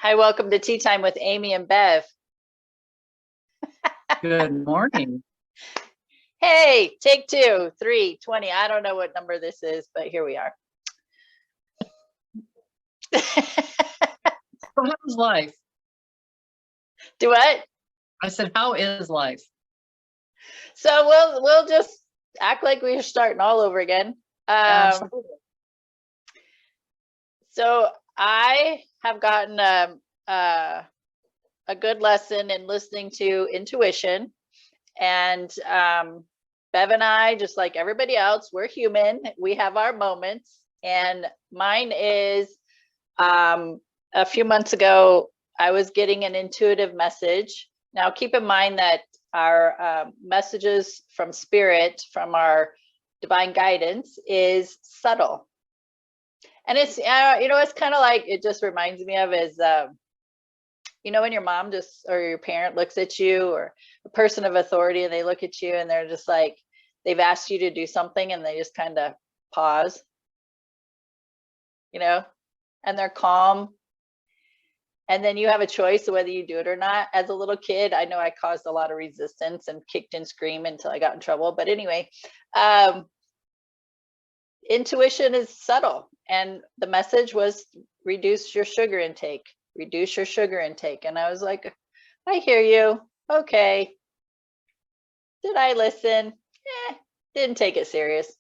Hi, welcome to Tea Time with Amy and Bev. Good morning. Hey, take 2, 3, 20. I don't know what number this is, but here we are. So how's life? Do what? I said, how is life? So we'll just act like we're starting all over again. Absolutely. So I have gotten a good lesson in listening to intuition, and Bev and I, just like everybody else, we're human. We have our moments, and mine is a few months ago, I was getting an intuitive message. Now, keep in mind that our messages from spirit, from our divine guidance, is subtle. And it's, it's kind of like, it just reminds me of is, when your mom just, or your parent looks at you, or a person of authority, and they look at you and they're just like, they've asked you to do something and they just kind of pause, and they're calm. And then you have a choice of whether you do it or not. As a little kid, I know I caused a lot of resistance and kicked and screamed until I got in trouble. But anyway, intuition is subtle. And the message was reduce your sugar intake, reduce your sugar intake. And I was like, I hear you. Okay. Did I listen? Didn't take it serious.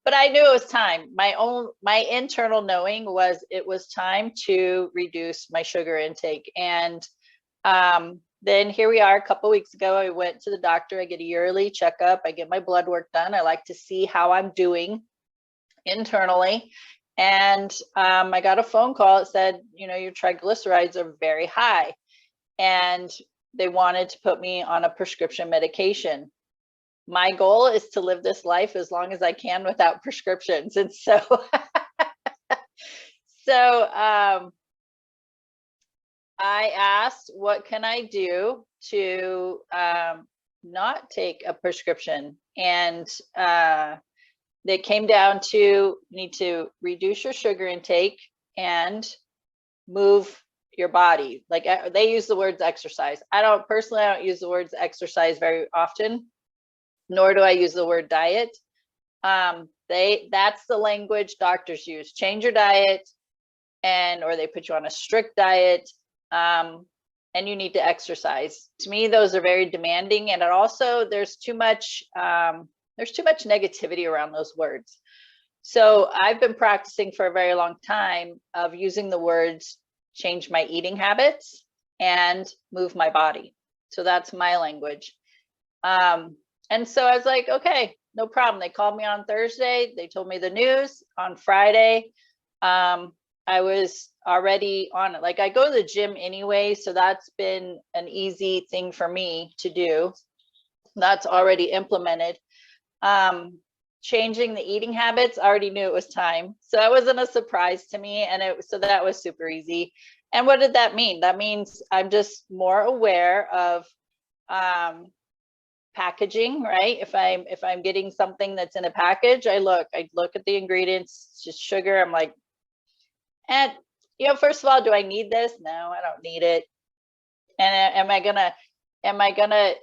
But I knew it was time. My internal knowing was it was time to reduce my sugar intake. And then here we are. A couple of weeks ago, I went to the doctor. I get a yearly checkup. I get my blood work done. I like to see how I'm doing internally. And I got a phone call. It said, your triglycerides are very high. And they wanted to put me on a prescription medication. My goal is to live this life as long as I can without prescriptions. And so, I asked, what can I do to not take a prescription? And they came down to, you need to reduce your sugar intake and move your body. Like they use the words exercise. I don't use the words exercise very often, nor do I use the word diet. That's the language doctors use. Change your diet, or they put you on a strict diet, and you need to exercise. To me, those are very demanding, and it also there's too much negativity around those words. So I've been practicing for a very long time of using the words change my eating habits and move my body. So that's my language. And so I was like, okay, no problem. They called me on Thursday. They told me the news. On Friday, I was already on it. Like I go to the gym anyway, so that's been an easy thing for me to do. That's already implemented. Changing the eating habits, I already knew it was time. So it wasn't a surprise to me. So that was super easy. And what did that mean? That means I'm just more aware of packaging, right? If I'm getting something that's in a package, I look at the ingredients. It's just sugar. I'm like, and first of all, do I need this? No, I don't need it. And am I gonna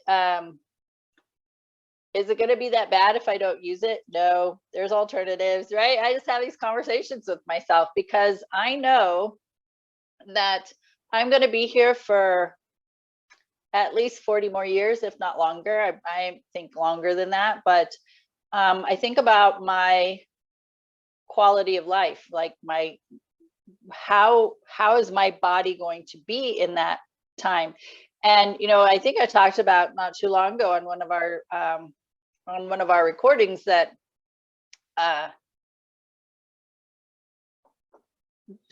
is it gonna be that bad if I don't use it? No, there's alternatives, right? I just have these conversations with myself because I know that I'm gonna be here for at least 40 more years, if not longer. I think longer than that, but I think about my quality of life, like how is my body going to be in that time? And I think I talked about not too long ago on one of our recordings that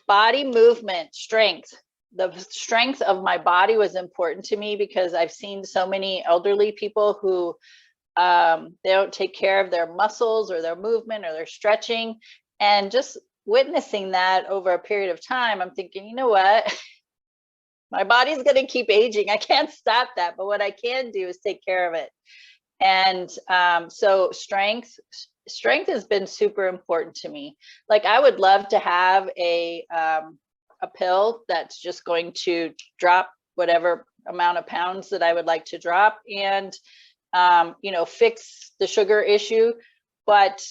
body movement, strength. The strength of my body was important to me because I've seen so many elderly people who they don't take care of their muscles or their movement or their stretching. And just witnessing that over a period of time, I'm thinking, you know what? My body's going to keep aging. I can't stop that. But what I can do is take care of it. And so strength has been super important to me. Like I would love to have a a pill that's just going to drop whatever amount of pounds that I would like to drop and, you know, fix the sugar issue. But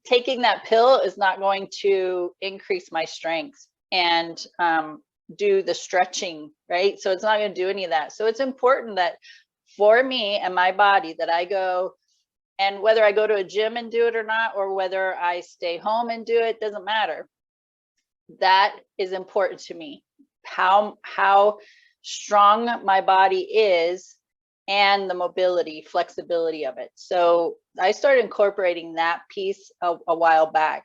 taking that pill is not going to increase my strength and do the stretching, right? So it's not going to do any of that. So it's important that for me and my body that I go, and whether I go to a gym and do it or not, or whether I stay home and do it, doesn't matter. That is important to me. How strong my body is and the mobility, flexibility of it. So I started incorporating that piece a while back.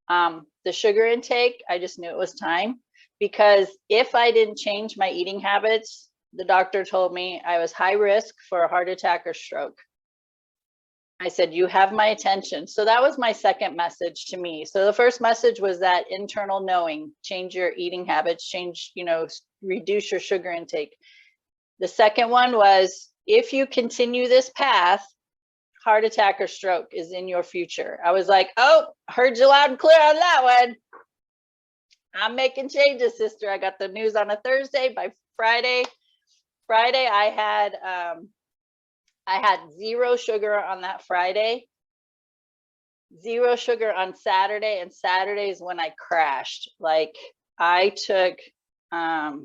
The sugar intake, I just knew it was time, because if I didn't change my eating habits, the doctor told me I was high risk for a heart attack or stroke. I said, you have my attention. So that was my second message to me. So the first message was that internal knowing, change your eating habits, change, you know, reduce your sugar intake. The second one was, if you continue this path, heart attack or stroke is in your future. I was like, oh, heard you loud and clear on that one. I'm making changes, sister. I got the news on a Thursday. By Friday I had 0 sugar on that Friday, 0 sugar on Saturday, and Saturday is when I crashed. Like I took, I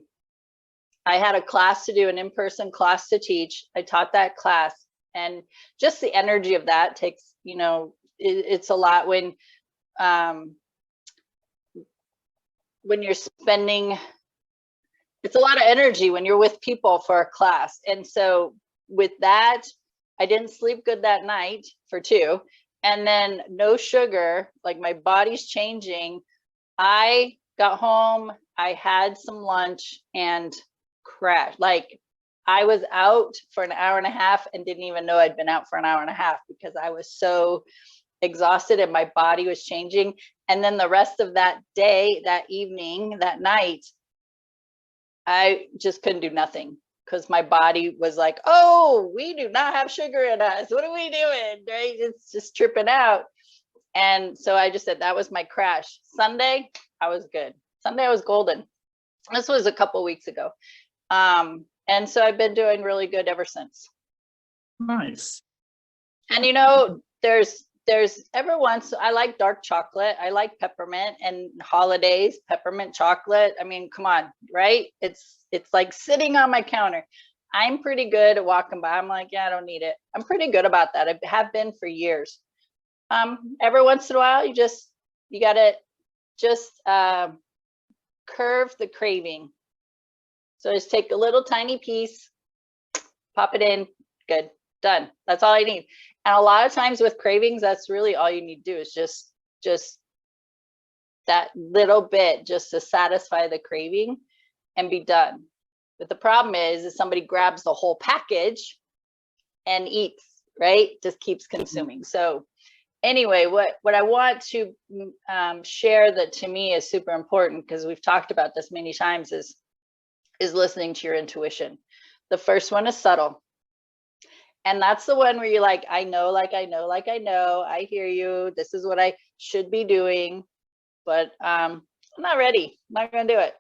had a class to do, an in-person class to teach. I taught that class, and just the energy of that takes, you know, it's a lot when you're spending, it's a lot of energy when you're with people for a class. And so with that, I didn't sleep good that night for 2, and then no sugar, like my body's changing. I got home, I had some lunch and crashed. Like I was out for an hour and a half and didn't even know I'd been out for an hour and a half because I was so exhausted and my body was changing. And then the rest of that day, that evening, that night, I just couldn't do nothing because my body was like, oh, we do not have sugar in us. What are we doing? Right? It's just tripping out. And so I just said that was my crash. Sunday, I was good. Sunday, I was golden. This was a couple weeks ago. And so I've been doing really good ever since. Nice. And you know, there's every once, I like dark chocolate. I like peppermint, and holidays, peppermint chocolate. I mean, come on, right? It's like sitting on my counter. I'm pretty good at walking by. I'm like, yeah, I don't need it. I'm pretty good about that. I have been for years. Every once in a while, you gotta just curve the craving. So just take a little tiny piece, pop it in, good, done. That's all I need. And a lot of times with cravings, that's really all you need to do is just that little bit just to satisfy the craving and be done. But the problem is somebody grabs the whole package and eats, right? Just keeps consuming. So anyway, what I want to share that to me is super important, because we've talked about this many times, is listening to your intuition. The first one is subtle. And that's the one where you're like, I know, I hear you. This is what I should be doing, but I'm not ready. I'm not going to do it.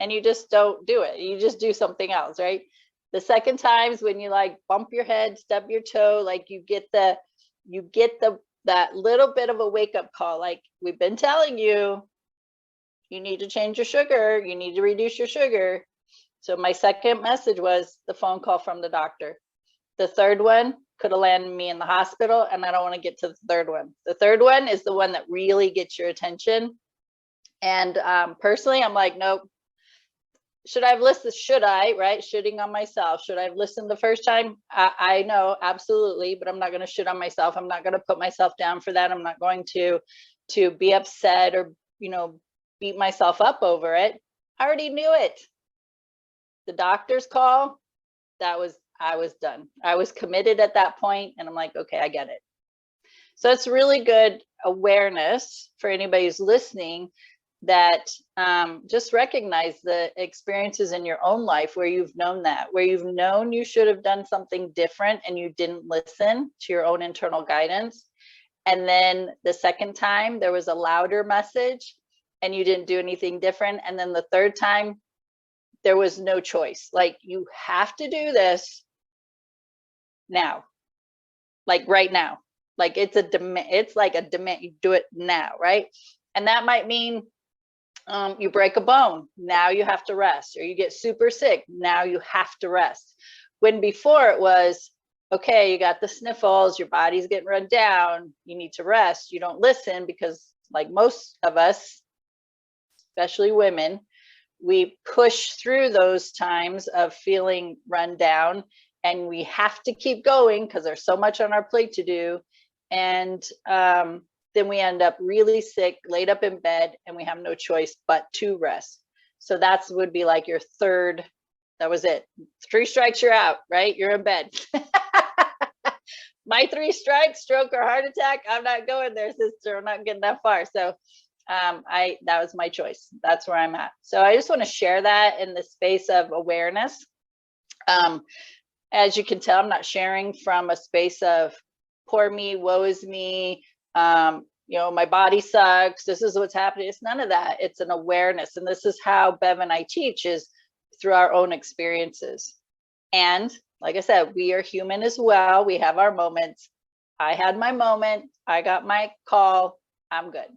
And you just don't do it. You just do something else, right? The second times when you like bump your head, stub your toe, like you get that little bit of a wake up call. Like, we've been telling you, you need to change your sugar. You need to reduce your sugar. So my second message was the phone call from the doctor. The third one could have landed me in the hospital, and I don't want to get to the third one. The third one is the one that really gets your attention. And personally, I'm like, nope. Should I have listened? Should I, right? Shooting on myself. Should I have listened the first time? I know, absolutely, but I'm not going to shoot on myself. I'm not going to put myself down for that. I'm not going to be upset or, you know, beat myself up over it. I already knew it. The doctor's call, I was done. I was committed at that point, and I'm like, okay, I get it. So it's really good awareness for anybody who's listening, that just recognize the experiences in your own life where you've known that, where you've known you should have done something different and you didn't listen to your own internal guidance. And then the second time there was a louder message and you didn't do anything different. And then the third time, there was no choice. Like, you have to do this now, like right now. Like, it's a demand, it's like a demand, you do it now, right? And that might mean you break a bone, now you have to rest, or you get super sick, now you have to rest. When before it was, okay, you got the sniffles, your body's getting run down, you need to rest. You don't listen because, like most of us, especially women, we push through those times of feeling run down, and we have to keep going because there's so much on our plate to do. And then we end up really sick, laid up in bed, and we have no choice but to rest. So that's would be like your third, that was it. 3 strikes, you're out, right? You're in bed. My 3 strikes, stroke or heart attack, I'm not going there, sister. I'm not getting that far. So that was my choice. That's where I'm at. So I just want to share that in the space of awareness. As you can tell, I'm not sharing from a space of poor me, woe is me, you know, my body sucks, this is what's happening. It's none of that. It's an awareness. And this is how Bev and I teach, is through our own experiences. And like I said, we are human as well. We have our moments. I had my moment. I got my call. I'm good.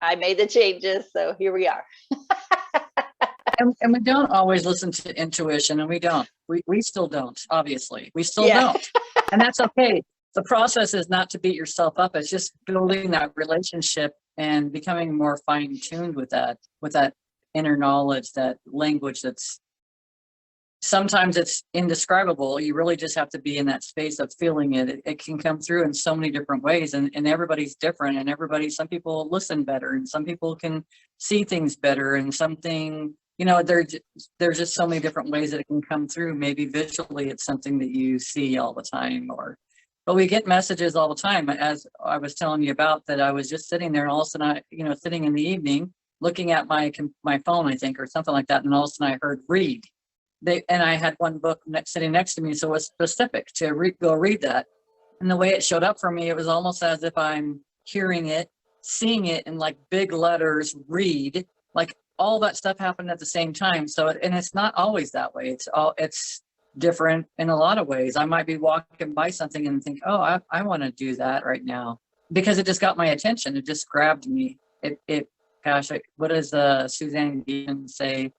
I made the changes. So here we are. And we don't always listen to intuition, and we don't. We still don't, obviously. We still don't. And that's okay. The process is not to beat yourself up. It's just building that relationship and becoming more fine-tuned with that inner knowledge, that language that's sometimes it's indescribable. You really just have to be in that space of feeling it. It can come through in so many different ways, and everybody's different, and some people listen better, and some people can see things better, and something, you know, there's just so many different ways that it can come through. Maybe visually it's something that you see all the time, but we get messages all the time. As I was telling you about, that I was just sitting there, and all of a sudden sitting in the evening looking at my phone, I think, or something like that, and all of a sudden I heard read. And I had one book sitting next to me, so it was specific to go read that. And the way it showed up for me, it was almost as if I'm hearing it, seeing it in like big letters, read, like all that stuff happened at the same time. So, and it's not always that way. It's different in a lot of ways. I might be walking by something and think, oh, I want to do that right now, because it just got my attention. It just grabbed me. What does Suzanne Gieson say?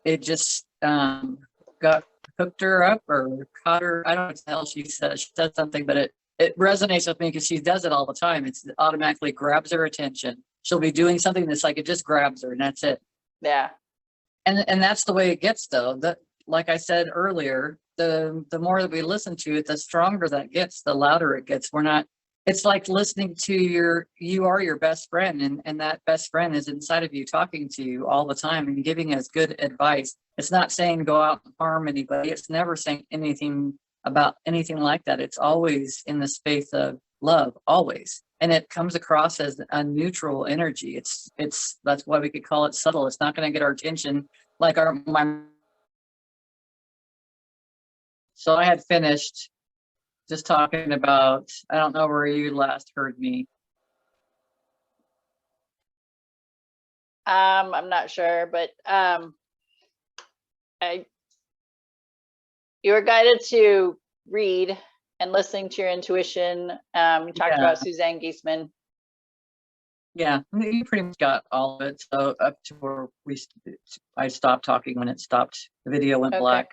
It just got hooked her up or caught her. I don't know what the hell she said. She said something, but it resonates with me because she does it all the time. It automatically grabs her attention. She'll be doing something that's like, it just grabs her, and that's it. Yeah. And that's the way it gets, though. That, like I said earlier, the more that we listen to it, the stronger that gets, the louder it gets. It's like listening to you are your best friend, and that best friend is inside of you, talking to you all the time and giving us good advice. It's not saying go out and harm anybody. It's never saying anything about anything like that. It's always in the space of love, always. And it comes across as a neutral energy. That's why we could call it subtle. It's not going to get our attention like so I had finished just talking about, I don't know where you last heard me. I'm not sure, but you were guided to read and listening to your intuition. You talked about Suzanne Gieson. Yeah, you pretty much got all of it. So up to where I stopped talking when it stopped. The video went black.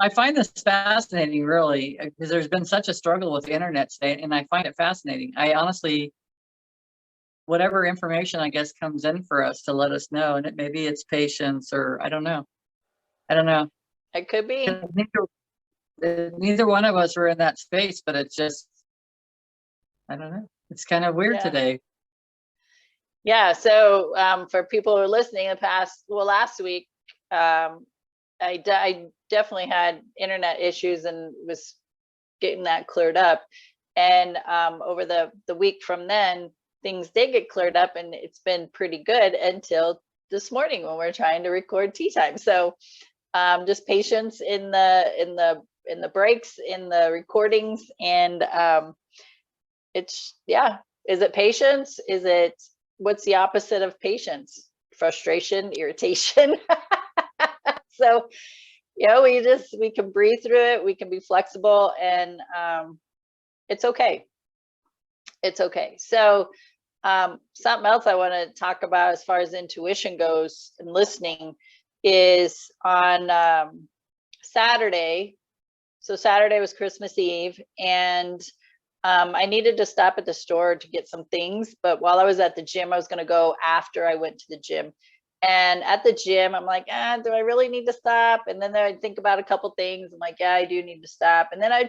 I find this fascinating, really, because there's been such a struggle with the internet today, and I find it fascinating. I honestly, whatever information I guess comes in for us to let us know, and maybe it's patience, or I don't know. It could be. Neither one of us are in that space, but it's just, I don't know. It's kind of weird today. Yeah. So for people who are listening, last week, I definitely had internet issues and was getting that cleared up. And over the week from then, things did get cleared up, and it's been pretty good until this morning when we're trying to record tea time. So just patience in the breaks, in the recordings, and yeah. Is it patience? What's the opposite of patience? Frustration, irritation. So, we can breathe through it. We can be flexible, and it's okay. It's okay. So, something else I want to talk about as far as intuition goes and listening is on Saturday. So Saturday was Christmas Eve, and I needed to stop at the store to get some things. But while I was at the gym, I was going to go after I went to the gym. And at the gym, I'm like, do I really need to stop? And then I think about a couple things. I'm like, yeah, I do need to stop. And then I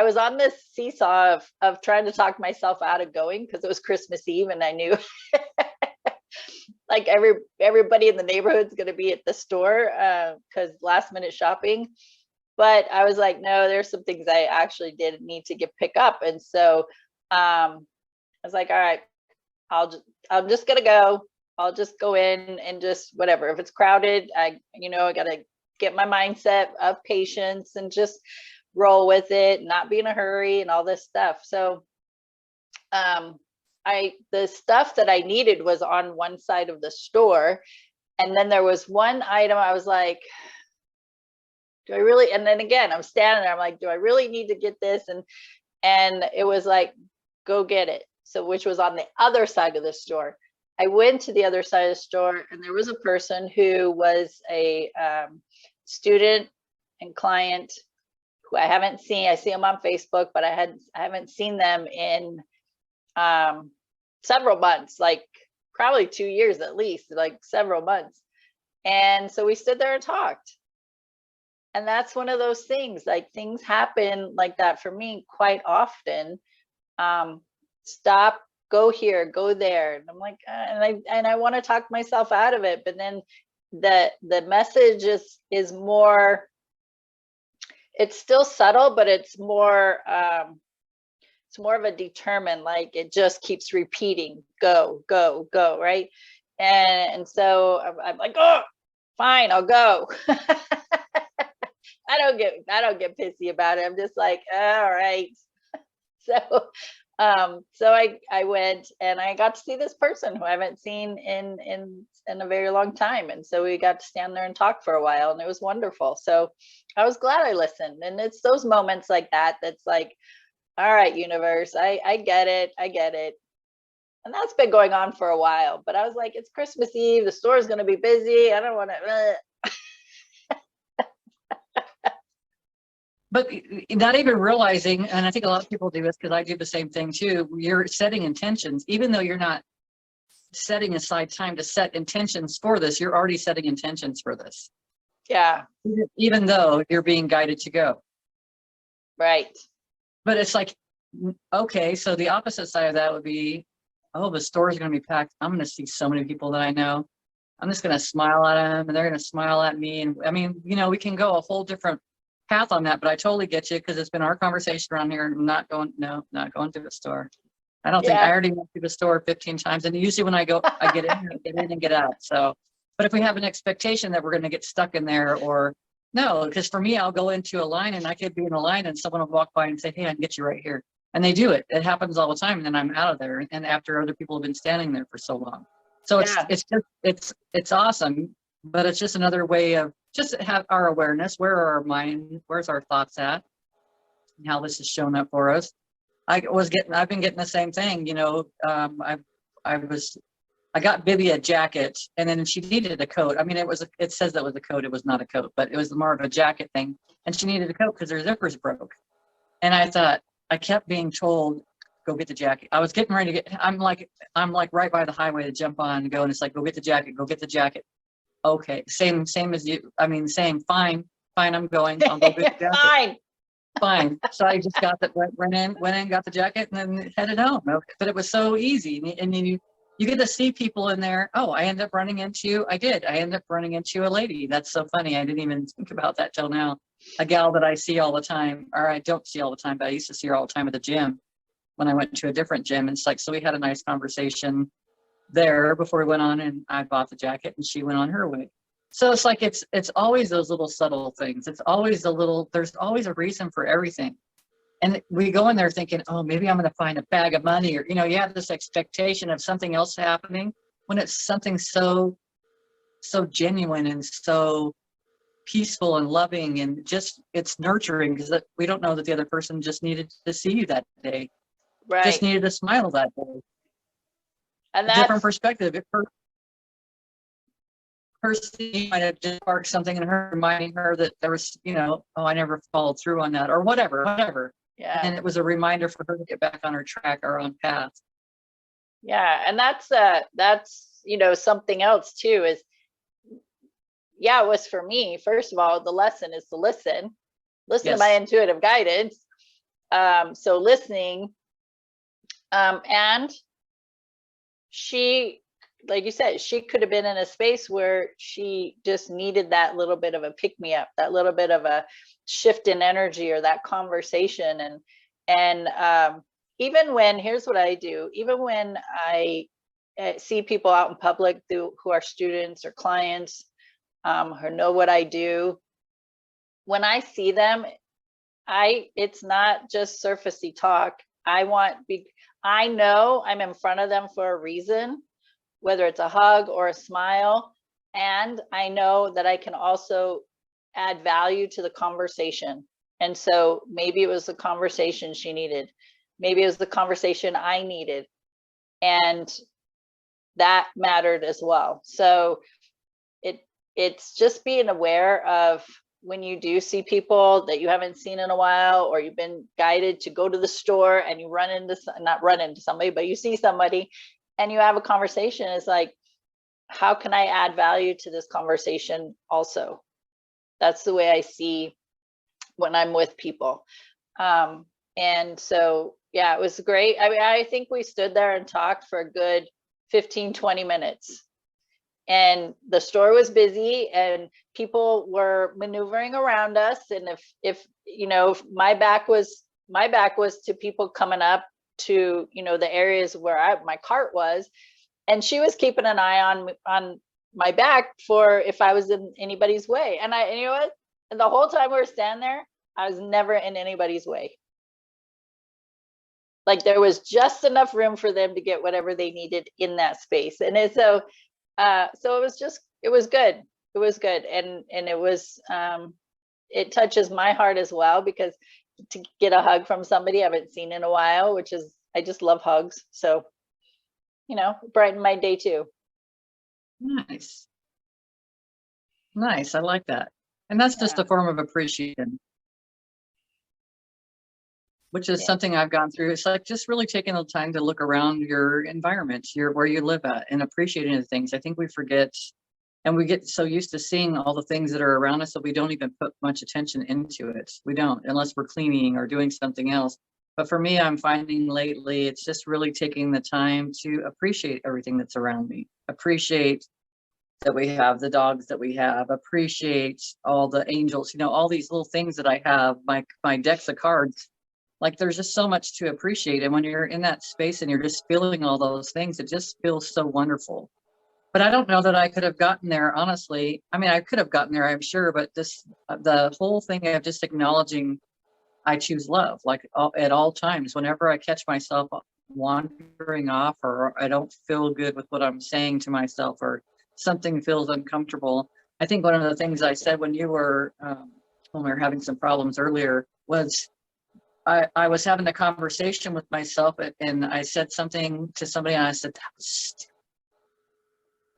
was on this seesaw of trying to talk myself out of going, because it was Christmas Eve, and I knew like everybody in the neighborhood's going to be at the store because last minute shopping. But I was like, no, there's some things I actually did need to pick up. And so I was like, all right, I'm just gonna go. I'll just go in and just whatever. If it's crowded, I gotta get my mindset of patience and just roll with it, not be in a hurry and all this stuff. So the stuff that I needed was on one side of the store. And then there was one item I was like, do I really? And then again, I'm standing there, I'm like, do I really need to get this? And it was like, go get it. So, which was on the other side of the store. I went to the other side of the store, and there was a person who was a student and client who I haven't seen. I see them on Facebook, but I haven't seen them in several months, like probably 2 years at least, like several months. And so we stood there and talked. And that's one of those things, like things happen like that for me quite often. Stop, go here, go there. And I'm like, and I want to talk myself out of it. But then the message is more, it's still subtle, but it's more of a determined, like it just keeps repeating, go, go, go, right? And so I'm like, oh, fine, I'll go. I don't get pissy about it. I'm just like, all right. So I went, and I got to see this person who I haven't seen in a very long time. And so we got to stand there and talk for a while, and it was wonderful. So I was glad I listened. And it's those moments like that that's like, all right, universe, I get it. I get it. And that's been going on for a while. But I was like, it's Christmas Eve. The store is going to be busy. I don't want to. But not even realizing, and I think a lot of people do this because I do the same thing too, you're setting intentions, even though you're not setting aside time to set intentions for this, you're already setting intentions for this. Yeah. Even though you're being guided to go. Right. But it's like, okay, so the opposite side of that would be, oh, the store's going to be packed. I'm going to see so many people that I know. I'm just going to smile at them, and they're going to smile at me. And I mean, we can go a whole different path on that, but I totally get you, because it's been our conversation around here. Not going to the store. I don't think I already went to the store 15 times, and usually when I go, I get in and get out. So, but if we have an expectation that we're going to get stuck in there, or no, because for me, I'll go into a line and I could be in a line and someone will walk by and say, hey, I can get you right here. And they do it. It happens all the time. And then I'm out of there. And after other people have been standing there for so long. So it's awesome, but it's just another way of just have our awareness. Where are our mind? Where's our thoughts at? And how this has shown up for us. I've been getting the same thing. I got Bibby a jacket, and then she needed a coat. I mean, it says that was a coat. It was not a coat, but it was more of a jacket thing. And she needed a coat because her zippers broke. And I thought, I kept being told, go get the jacket. I was getting ready to I'm like right by the highway to jump on and go. And it's like, go get the jacket, go get the jacket. Okay. Same as you. I mean, same, fine, I'm going. I'll go get the jacket. Fine. So I just got that, went in, got the jacket, and then headed home. But it was so easy. And you get to see people in there. Oh, I ended up running into a lady. That's so funny. I didn't even think about that till now. A gal that I see all the time, or I don't see all the time, but I used to see her all the time at the gym when I went to a different gym. And it's like, so we had a nice conversation there before we went on, and I bought the jacket and she went on her way. So it's like, it's always those little subtle things. It's always there's always a reason for everything. And we go in there thinking, oh, maybe I'm going to find a bag of money, or, you know, you have this expectation of something else happening when it's something so genuine and so peaceful and loving, and just it's nurturing, because we don't know that the other person just needed to see you that day, just Right. needed a smile that day, And a different that's, perspective. If her scene might have just sparked something in her, reminding her that there was, you know, oh, I never followed through on that, or whatever. yeah. And it was a reminder for her to get back on her track or on path. Yeah. And that's, you know, something else too is, yeah, it was for me. First of all, the lesson is to listen to my Yes. intuitive guidance. So listening, and she, like you said, she could have been in a space where she just needed that little bit of a pick me up, that little bit of a shift in energy, or that conversation. And even when, here's what I do, even when I see people out in public who are students or clients, who know what I do, when I see them, it's not just surfacey talk. I know I'm in front of them for a reason, whether it's a hug or a smile. And I know that I can also add value to the conversation. And so maybe it was the conversation she needed. Maybe it was the conversation I needed. And that mattered as well. So it's just being aware of when you do see people that you haven't seen in a while, or you've been guided to go to the store and you not run into somebody, but you see somebody and you have a conversation. It's like, how can I add value to this conversation also? That's the way I see when I'm with people. And so, yeah, it was great. I mean, I think we stood there and talked for a good 15, 20 minutes. And the store was busy and people were maneuvering around us. And if you know, if my back was to people coming up to, you know, the areas where my cart was, and she was keeping an eye on my back for if I was in anybody's way. And you know what? And the whole time we were standing there, I was never in anybody's way. Like there was just enough room for them to get whatever they needed in that space. And so it was good. It was good. And it was, it touches my heart as well, because to get a hug from somebody I haven't seen in a while, which is, I just love hugs. So, you know, brighten my day too. Nice. Nice. I like that. And that's just Yeah. a form of appreciation, which is Yeah. something I've gone through. It's like just really taking the time to look around your environment, where you live at, and appreciating the things. I think we forget, and we get so used to seeing all the things that are around us that we don't even put much attention into it. We don't, unless we're cleaning or doing something else. But for me, I'm finding lately, it's just really taking the time to appreciate everything that's around me. Appreciate that we have the dogs that we have, appreciate all the angels, you know, all these little things that I have, my decks of cards. Like there's just so much to appreciate. And when you're in that space and you're just feeling all those things, it just feels so wonderful. But I don't know that I could have gotten there, honestly. I mean, I could have gotten there, I'm sure, but the whole thing of just acknowledging I choose love, like at all times, whenever I catch myself wandering off, or I don't feel good with what I'm saying to myself, or something feels uncomfortable. I think one of the things I said when you were, when we were having some problems earlier, was I was having a conversation with myself, and I said something to somebody, and I said, that was stupid.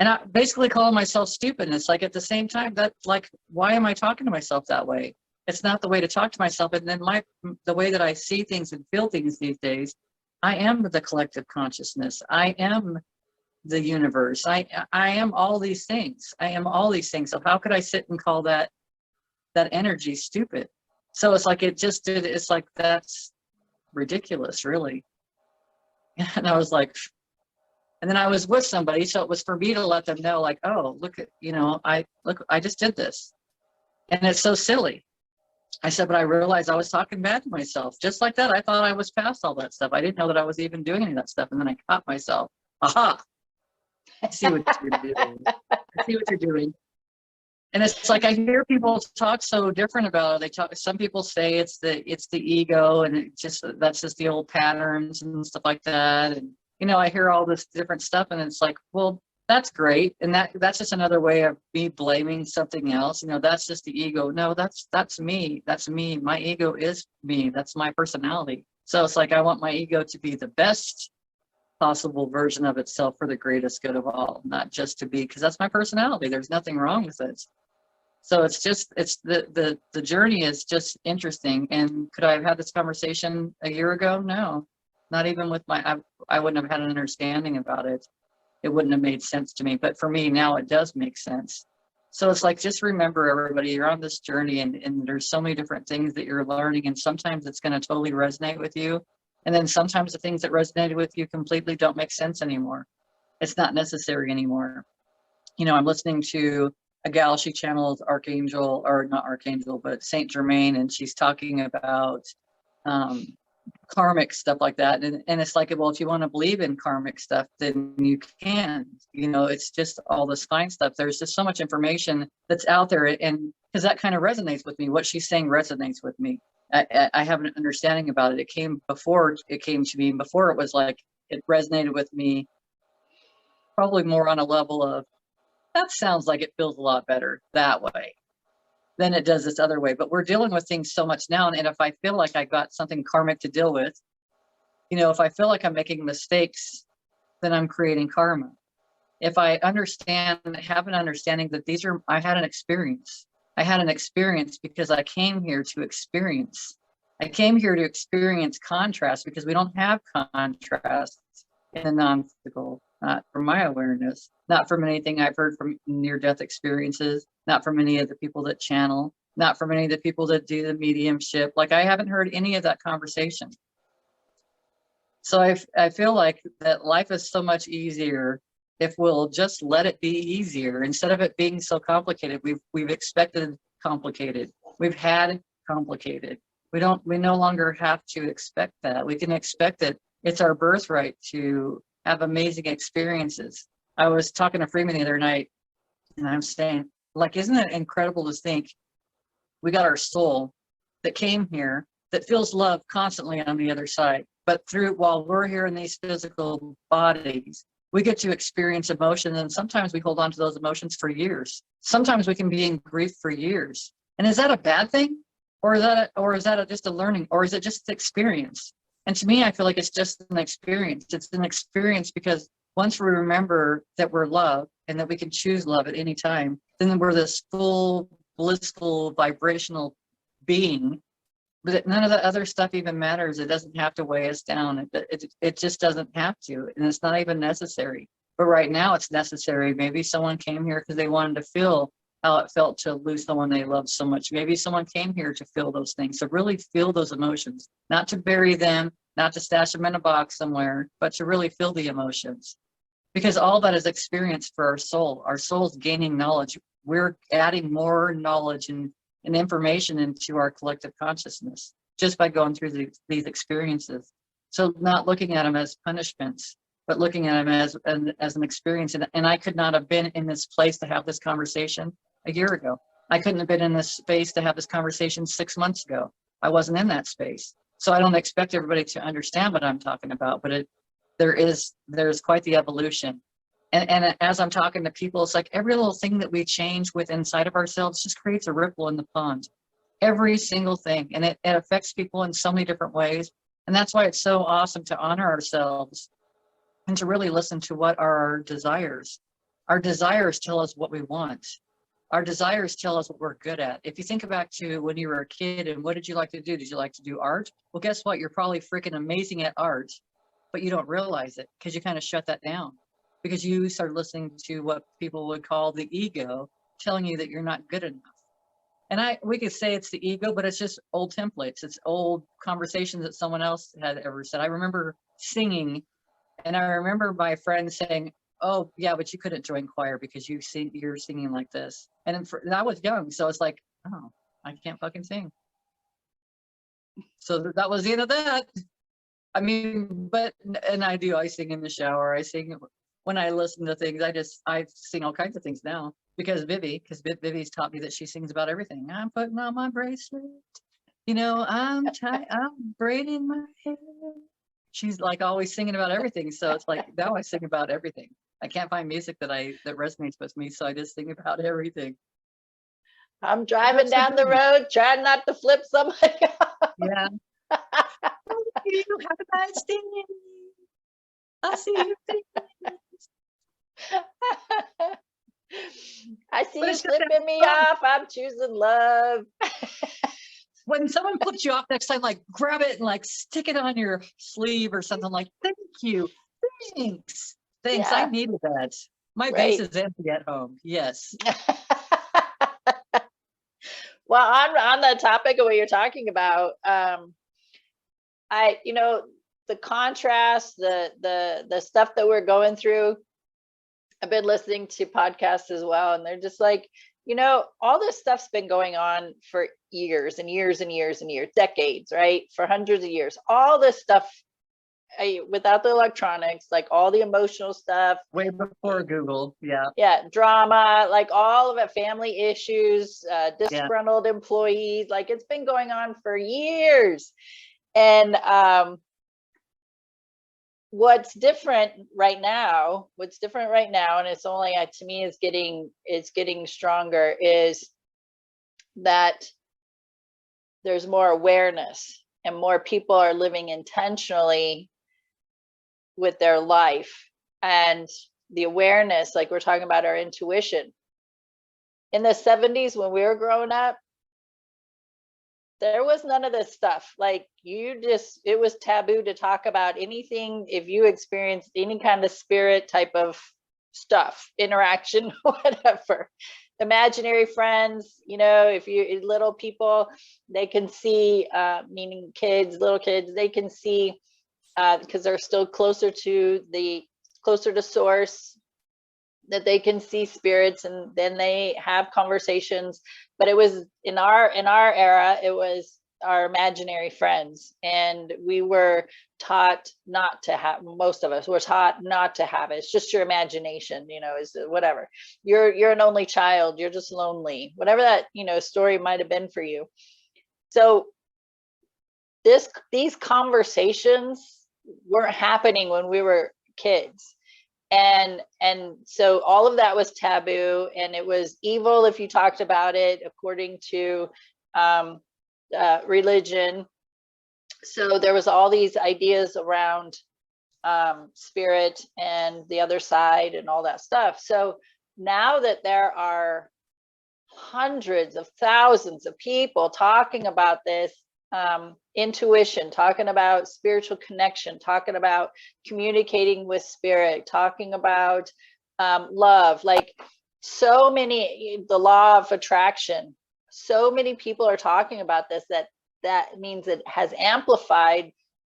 And I basically called myself stupid. And it's like, at the same time, that, like, why am I talking to myself that way? It's not the way to talk to myself. And then the way that I see things and feel things these days, I am the collective consciousness. I am the universe. I am all these things. I am all these things. So how could I sit and call that energy stupid? So it's like, it's like, that's ridiculous, really. And I was like, and then I was with somebody, so it was for me to let them know, like, oh, look at, you know, I just did this. And it's so silly. I said, but I realized I was talking bad to myself. Just like that, I thought I was past all that stuff. I didn't know that I was even doing any of that stuff. And then I caught myself. Aha, I see what you're doing. I see what you're doing. And it's like I hear people talk so different about it. They talk. Some people say it's the ego, and it just that's just the old patterns and stuff like that. And I hear all this different stuff, and it's like, well, that's great, and that's just another way of me blaming something else. That's just the ego. No, that's me. That's me. My ego is me. That's my personality. So it's like I want my ego to be the best possible version of itself for the greatest good of all, not just to be, because that's my personality. There's nothing wrong with it. So it's the journey is just interesting. And could I have had this conversation a year ago? No, not even with I wouldn't have had an understanding about it. It wouldn't have made sense to me. But for me now, it does make sense. So it's like, just remember, everybody, you're on this journey, and there's so many different things that you're learning. And sometimes it's going to totally resonate with you. And then sometimes the things that resonated with you completely don't make sense anymore. It's not necessary anymore. I'm listening to a gal, she channels Archangel, or not Archangel, but Saint Germain, and she's talking about karmic stuff like that. And it's like, well, if you want to believe in karmic stuff, then you can. It's just all this fine stuff. There's just so much information that's out there, and because that kind of resonates with me. What she's saying resonates with me. I have an understanding about it. It came before it came to me. Before, it was like it resonated with me, probably more on a level of, that sounds like it feels a lot better that way than it does this other way. But we're dealing with things so much now. And if I feel like I got something karmic to deal with, if I feel like I'm making mistakes, then I'm creating karma. If I have an understanding that I had an experience. I had an experience because I came here to experience. I came here to experience contrast, because we don't have contrast in the non-physical, not from my awareness, not from anything I've heard from near-death experiences, not from any of the people that channel, not from any of the people that do the mediumship. Like, I haven't heard any of that conversation. So I feel like that life is so much easier if we'll just let it be easier, instead of it being so complicated. We've expected complicated. We've had complicated. We no longer have to expect that. We can expect it. It's our birthright to have amazing experiences. I was talking to Freeman the other night, and I'm saying, like, isn't it incredible to think we got our soul that came here, that feels love constantly on the other side, but while we're here in these physical bodies, we get to experience emotion, and sometimes we hold on to those emotions for years. Sometimes we can be in grief for years. And is that a bad thing? Or is that just a learning? Or is it just experience? And to me, I feel like it's just an experience. It's an experience because once we remember that we're love and that we can choose love at any time, then we're this full, blissful, vibrational being. But none of the other stuff even matters. It doesn't have to weigh us down. It just doesn't have to, and it's not even necessary. But right now it's necessary. Maybe someone came here because they wanted to feel how it felt to lose someone they loved so much. Maybe someone came here to feel those things, to really feel those emotions, not to bury them, not to stash them in a box somewhere, but to really feel the emotions. Because all that is experience for our soul. Our soul's gaining knowledge. We're adding more knowledge and information into our collective consciousness just by going through these experiences. So not looking at them as punishments, but looking at them as an experience. And I could not have been in this place to have this conversation a year ago. I couldn't have been in this space to have this conversation 6 months ago. I wasn't in that space. So I don't expect everybody to understand what I'm talking about, but there's quite the evolution. And as I'm talking to people, it's like every little thing that we change with inside of ourselves just creates a ripple in the pond. Every single thing. And it affects people in so many different ways. And that's why it's so awesome to honor ourselves and to really listen to what are our desires. Our desires tell us what we want. Our desires tell us what we're good at. If you think back to when you were a kid and what did you like to do? Did you like to do art? Well, guess what? You're probably freaking amazing at art, but you don't realize it because you kind of shut that down. Because you start listening to what people would call the ego telling you that you're not good enough. And we could say it's the ego, but it's just old templates. It's old conversations that someone else had ever said. I remember singing, and I remember my friend saying, "Oh, yeah, but you couldn't join choir because you're singing like this." And I was young, so it's like, "Oh, I can't fucking sing." So that was the end of that. I mean, and I sing in the shower. I sing when I listen to things. I sing all kinds of things now. because Vivi's taught me that she sings about everything. I'm putting on my bracelet. You know, I'm braiding my hair. She's like always singing about everything. So it's like, now I sing about everything. I can't find music that resonates with me. So I just sing about everything. I'm driving down the road, trying not to flip somebody off. Yeah. You have a nice day. I'll see you. I see you flipping me off. I'm choosing love. When someone flips you off next time, like grab it and like stick it on your sleeve or something, like, thank you. Thanks. Yeah. I needed that. My base is empty at home. Yes. Well, on the topic of what you're talking about, the contrast, the stuff that we're going through, I've been listening to podcasts as well, and they're just like, all this stuff's been going on for years and years and years and years, decades, right? For hundreds of years. All this stuff, without the electronics, like all the emotional stuff. Way before Google, yeah. Yeah, drama, like all of it, family issues, disgruntled employees, like it's been going on for years. And what's different right now, and it's only, to me, it's getting stronger, is that there's more awareness and more people are living intentionally with their life. And the awareness, like we're talking about our intuition. In the 70s, when we were growing up, there was none of this stuff. Like it was taboo to talk about anything. If you experienced any kind of spirit type of stuff, interaction, whatever, imaginary friends, if you little people, they can see, meaning little kids, they can see, because they're still closer to source, that they can see spirits, and then they have conversations. But it was in our era, it was our imaginary friends, and we were taught not to have, most of us were taught not to have it. It's just your imagination, is whatever. You're an only child, you're just lonely, whatever that, story might have been for you. So these conversations weren't happening when we were kids. And so all of that was taboo, and it was evil if you talked about it according to religion. So there was all these ideas around spirit and the other side and all that stuff. So now that there are hundreds of thousands of people talking about this, intuition, talking about spiritual connection, talking about communicating with spirit, talking about love, like so many, the law of attraction, so many people are talking about this, that means it has amplified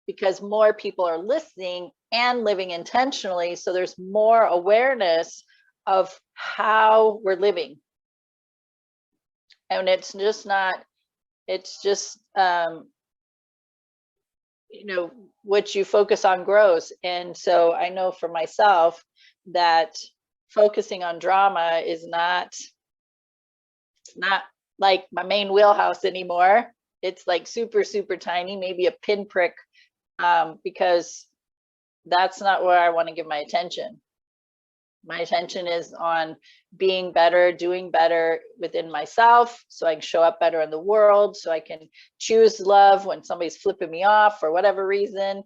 because more people are listening and living intentionally. So there's more awareness of how we're living. And it's just what you focus on grows. And so I know for myself that focusing on drama is not like my main wheelhouse anymore. It's like super, super tiny, maybe a pinprick, because that's not where I want to give my attention. My attention is on being better, doing better within myself, so I can show up better in the world, so I can choose love when somebody's flipping me off for whatever reason.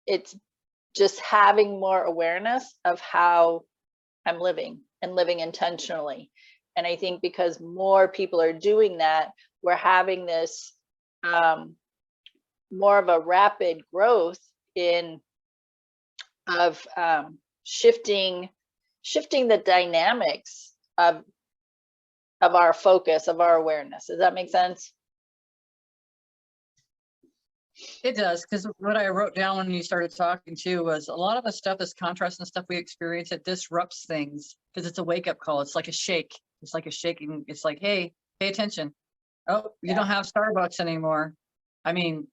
It's just having more awareness of how I'm living and living intentionally. And I think because more people are doing that, we're having this more of a rapid growth of shifting the dynamics of our focus, of our awareness. Does that make sense? It does, because what I wrote down when you started talking too was a lot of the stuff, this contrast and stuff we experience, it disrupts things because it's a wake-up call. It's like a shake. It's like a shaking. It's like, hey, pay attention. Oh, you don't have Starbucks anymore. I mean,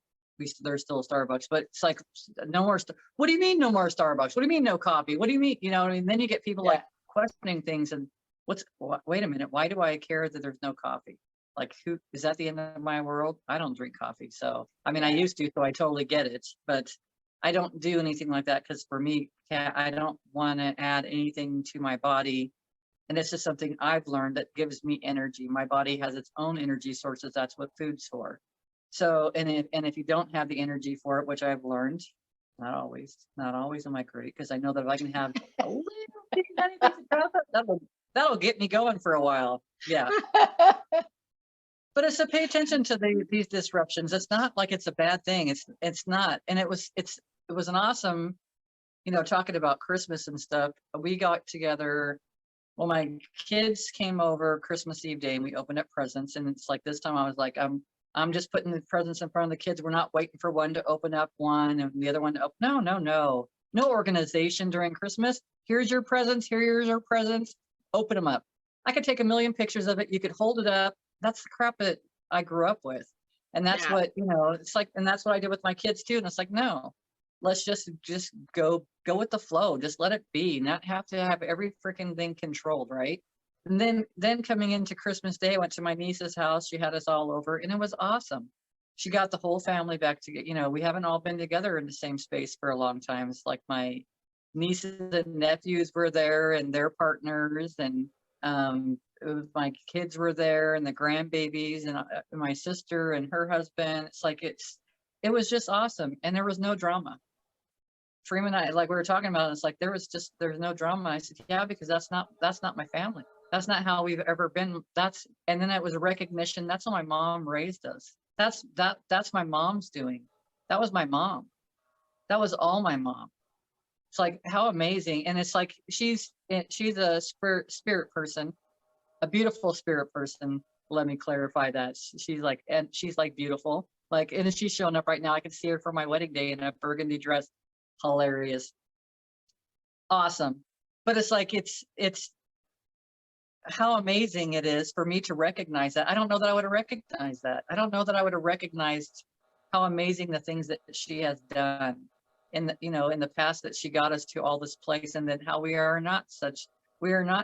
there's still a Starbucks, but it's like no more. What do you mean no more Starbucks? What do you mean no coffee? What do you mean? You know what I mean? Then you get people Yeah. like questioning things and wait a minute, why do I care that there's no coffee? Like, who is that the end of my world? I don't drink coffee. So, I mean, I Yeah. used to, so I totally get it, but I don't do anything like that because for me, I don't want to add anything to my body. And it's just something I've learned that gives me energy. My body has its own energy sources. That's what food's for. So, and if you don't have the energy for it, which I've learned, not always am I great, because I know that if I can have a little teeny tiny piece of chocolate, that'll get me going for a while. Yeah. But it's to pay attention to these disruptions. It's not like it's a bad thing. It's not. And it was an awesome, talking about Christmas and stuff. We got together. Well, my kids came over Christmas Eve day and we opened up presents. And it's like this time I was like, I'm just putting the presents in front of the kids. We're not waiting for one to open up one and the other one to open. No. No organization during Christmas. Here's your presents. Here's your presents. Open them up. I could take a million pictures of it. You could hold it up. That's the crap that I grew up with. And that's what, it's like, and that's what I did with my kids too. And it's like, no, let's just go with the flow. Just let it be, not have to have every freaking thing controlled. Right. And then coming into Christmas Day, I went to my niece's house. She had us all over and it was awesome. She got the whole family back together. We haven't all been together in the same space for a long time. It's like my nieces and nephews were there and their partners, and my kids were there and the grandbabies and my sister and her husband. It's like it was just awesome, and there was no drama. Freeman and I, like we were talking about, it's like there's no drama. I said, yeah, because that's not my family. That's not how we've ever been. And then it was a recognition. That's how my mom raised us. That's my mom's doing. That was my mom. That was all my mom. It's like, how amazing. And it's like she's a spirit person, a beautiful spirit person. Let me clarify that. She's like beautiful. Like, and she's showing up right now. I can see her for my wedding day in a burgundy dress. Hilarious. Awesome. But it's like, it's how amazing it is for me to recognize that. I don't know that I would have recognized that. I don't know that I would have recognized how amazing the things that she has done in the past, that she got us to all this place, and then how we are not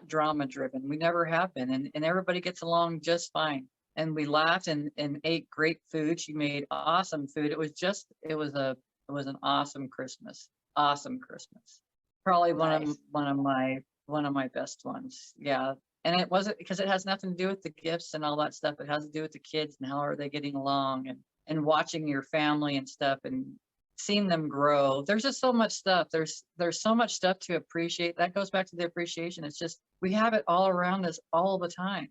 drama driven. We never have been, and everybody gets along just fine. And we laughed and ate great food. She made awesome food. It was an awesome Christmas. Awesome Christmas. Probably Nice. one of my best ones. Yeah. And it wasn't because it has nothing to do with the gifts and all that stuff. It has to do with the kids and how are they getting along, and watching your family and stuff and seeing them grow. There's just so much stuff. There's so much stuff to appreciate. That goes back to the appreciation. It's just, we have it all around us all the time.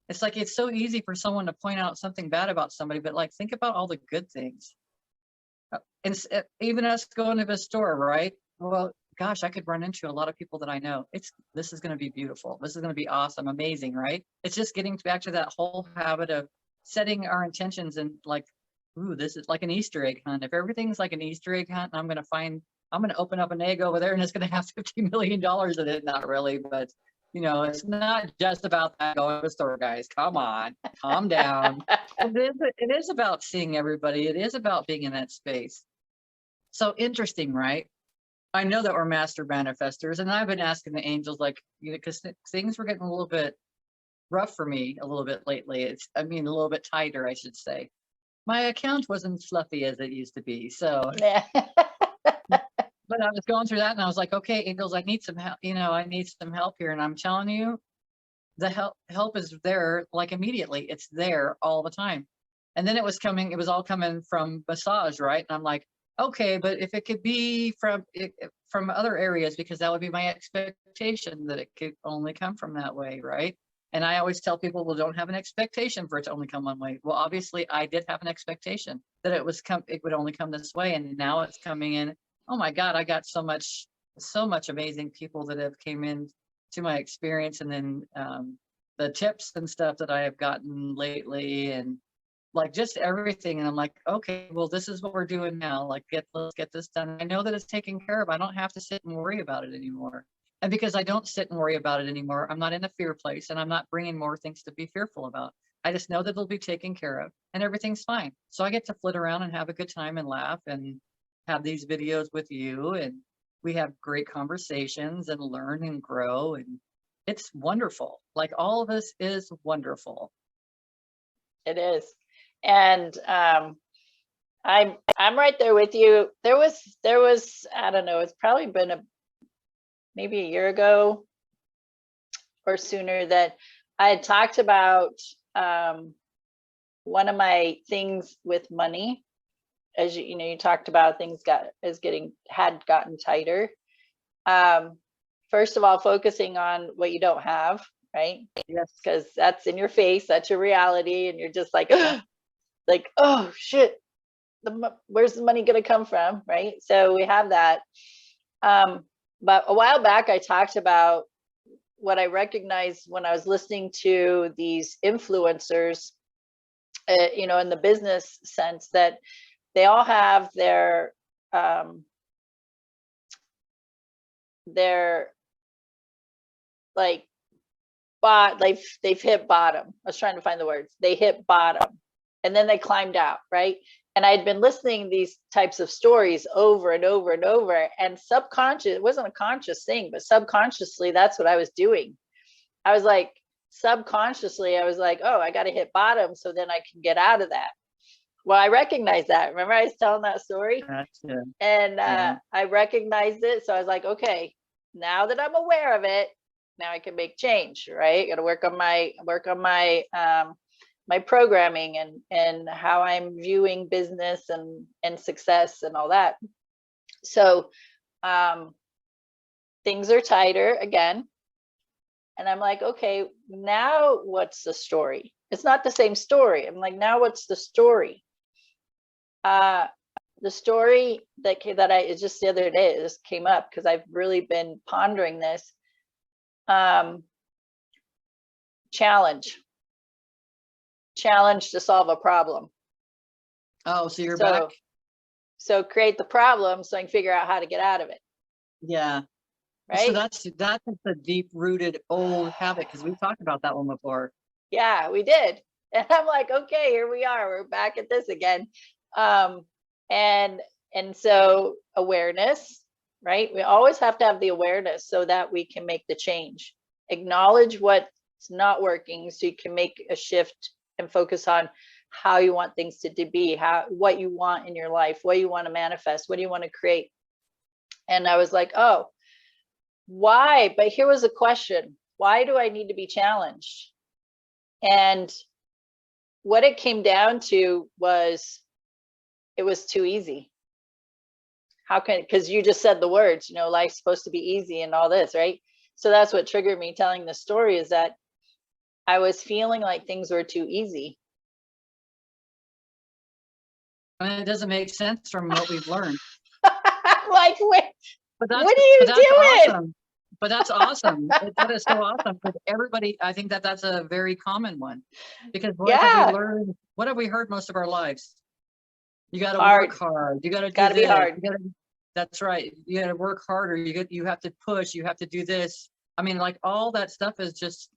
It's like, it's so easy for someone to point out something bad about somebody, but like, think about all the good things. And even us going to the store, right? Well, gosh, I could run into a lot of people that I know. This is going to be beautiful. This is going to be awesome, amazing, right? It's just getting back to that whole habit of setting our intentions and like, ooh, this is like an Easter egg hunt. If everything's like an Easter egg hunt, and I'm going to open up an egg over there and it's going to have $50 million in it. Not really, but it's not just about that going to the store, guys. Come on, calm down. It is about seeing everybody. It is about being in that space. So interesting, right? I know that we're master manifestors, and I've been asking the angels, like, because things were getting a little bit rough for me a little bit lately. A little bit tighter, I should say. My account wasn't fluffy as it used to be. So, Yeah. but I was going through that and I was like, okay, angels, I need some help. I need some help here. And I'm telling you, the help is there, like immediately. It's there all the time. And then it was all coming from massage, right? And I'm like, okay, but if it could be from other areas, because that would be my expectation, that it could only come from that way, right? And I always tell people, well, don't have an expectation for it to only come one way. Well, obviously I did have an expectation that it would only come this way. And now it's coming in. Oh my God, I got so much amazing people that have came in to my experience. And then the tips and stuff that I have gotten lately, and like just everything. And I'm like, okay, well, this is what we're doing now. Like, let's get this done. I know that it's taken care of. I don't have to sit and worry about it anymore. And because I don't sit and worry about it anymore, I'm not in a fear place, and I'm not bringing more things to be fearful about. I just know that it'll be taken care of and everything's fine. So I get to flit around and have a good time and laugh and have these videos with you, and we have great conversations and learn and grow, and it's wonderful. Like all of this is wonderful. It is. And I'm right there with you. There was I don't know, it's probably been maybe a year ago or sooner that I had talked about one of my things with money. As you know, you talked about things had gotten tighter. First of all, focusing on what you don't have, right? Yes. Because that's in your face, that's your reality, and you're just like, like, oh shit, where's the money going to come from, right? So we have that. But a while back, I talked about what I recognized when I was listening to these influencers, you know, in the business sense, that they all have their like they've hit bottom. I was trying to find the words. They hit bottom and then they climbed out, right? And I had been listening to these types of stories over and over and over, and subconscious, it wasn't a conscious thing, but subconsciously, that's what I was doing. I was like, subconsciously, I was like, oh, I got to hit bottom so then I can get out of that. Well, I recognized that. Remember I was telling that story? Gotcha. And Yeah. I recognized it. So I was like, okay, now that I'm aware of it, now I can make change, right? Got to work on my my programming and how I'm viewing business and success and all that. So things are tighter again. And I'm like, okay, now what's the story? It's not the same story. I'm like, now what's the story? The story that I just the other day, it just came up because I've really been pondering this. Challenge to solve a problem. Oh, so you're back. So create the problem so I can figure out how to get out of it. Yeah. Right. So that's a deep rooted old habit, because we've talked about that one before. Yeah, we did. And I'm like, okay, here we are. We're back at this again. And so awareness, right? We always have to have the awareness so that we can make the change. Acknowledge what's not working so you can make a shift and focus on how you want things to be, what you want in your life, what you want to manifest, what do you want to create. And I was like, oh, why? But here was a question. Why do I need to be challenged? And what it came down to was it was too easy. How can, because you just said the words, you know, life's supposed to be easy and all this, right? So that's what triggered me telling the story, is that I was feeling like things were too easy. I mean, it doesn't make sense from what we've learned. Like, wait, what are you doing? Awesome. But that's awesome. That is so awesome, because everybody, I think that's a very common one. Because what have we learned? What have we heard most of our lives? You got to work hard. You got to be hard. That's right. You got to work harder. You have to push. You have to do this. I mean, like all that stuff is just,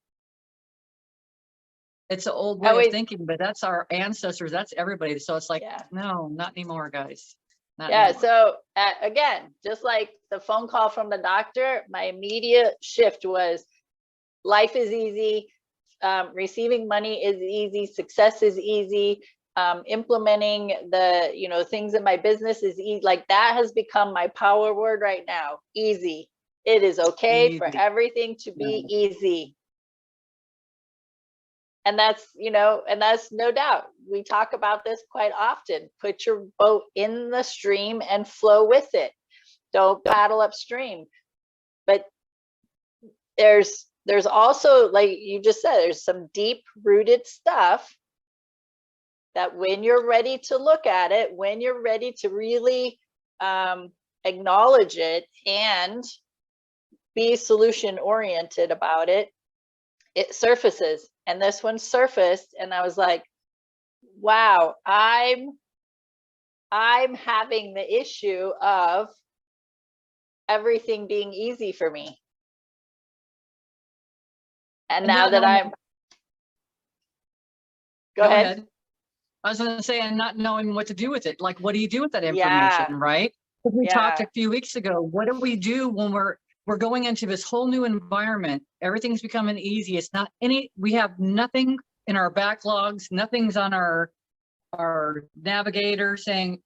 it's an old way of thinking, but that's our ancestors. That's everybody. So it's like, no, not anymore, guys. Not anymore. So again, just like the phone call from the doctor, my immediate shift was life is easy. Receiving money is easy. Success is easy. Implementing the, you know, things in my business is easy. Like that has become my power word right now. Easy. It is okay for everything to be easy. And that's, you know, and that's no doubt. We talk about this quite often. Put your boat in the stream and flow with it. Don't paddle upstream. But there's also, like you just said, there's some deep rooted stuff that when you're ready to look at it, when you're ready to really acknowledge it and be solution oriented about it, it surfaces. And this one surfaced, and I was like, wow, I'm having the issue of everything being easy for me. And now that Go ahead. I was going to say, and not knowing what to do with it. Like, what do you do with that Yeah. information, right? Because we talked Yeah. a few weeks ago. What do we do when we're going into this whole new environment? Everything's becoming easy. It's not any. We have nothing in our backlogs. Nothing's on our navigator saying,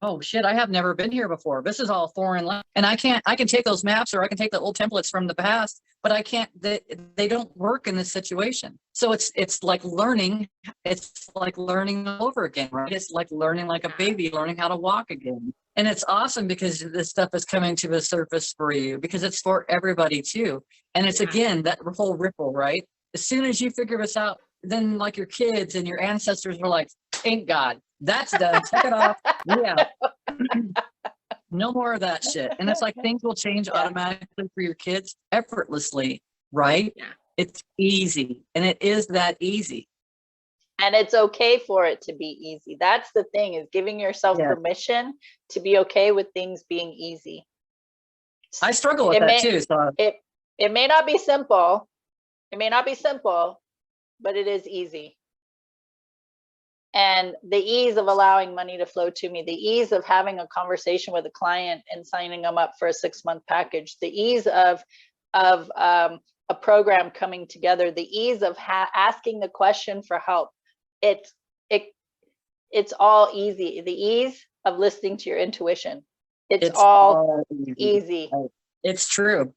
oh shit, I have never been here before. This is all foreign land. And I can take those maps, or I can take the old templates from the past, but I can't, they don't work in this situation. So it's like learning all over again, right? It's like learning like a baby, learning how to walk again. And it's awesome because this stuff is coming to the surface for you, because it's for everybody too. And it's again, that whole ripple, right? As soon as you figure this out, then like your kids and your ancestors are like, thank God, that's done. Check it off. Yeah. No more of that shit. And it's like things will change automatically for your kids effortlessly, right? Yeah. It's easy. And it is that easy. And it's okay for it to be easy. That's the thing, is giving yourself permission to be okay with things being easy. I struggle with that too. So it may not be simple. It may not be simple, but it is easy. And the ease of allowing money to flow to me, the ease of having a conversation with a client and signing them up for a 6-month package, the ease of a program coming together, the ease of asking the question for help. It's all easy. The ease of listening to your intuition. It's all easy. It's true.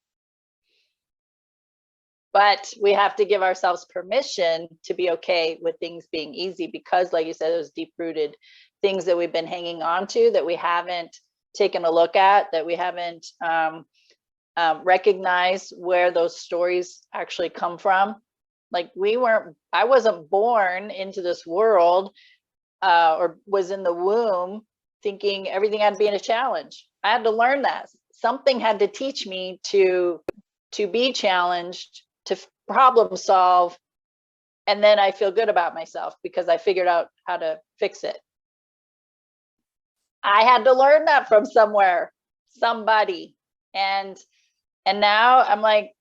But we have to give ourselves permission to be okay with things being easy, because like you said, those deep-rooted things that we've been hanging on to, that we haven't taken a look at, that we haven't recognized where those stories actually come from. Like I wasn't born into this world or was in the womb thinking everything had to be in a challenge. I had to learn that. Something had to teach me to be challenged, to problem solve, and then I feel good about myself because I figured out how to fix it. I had to learn that from somebody. And now I'm like,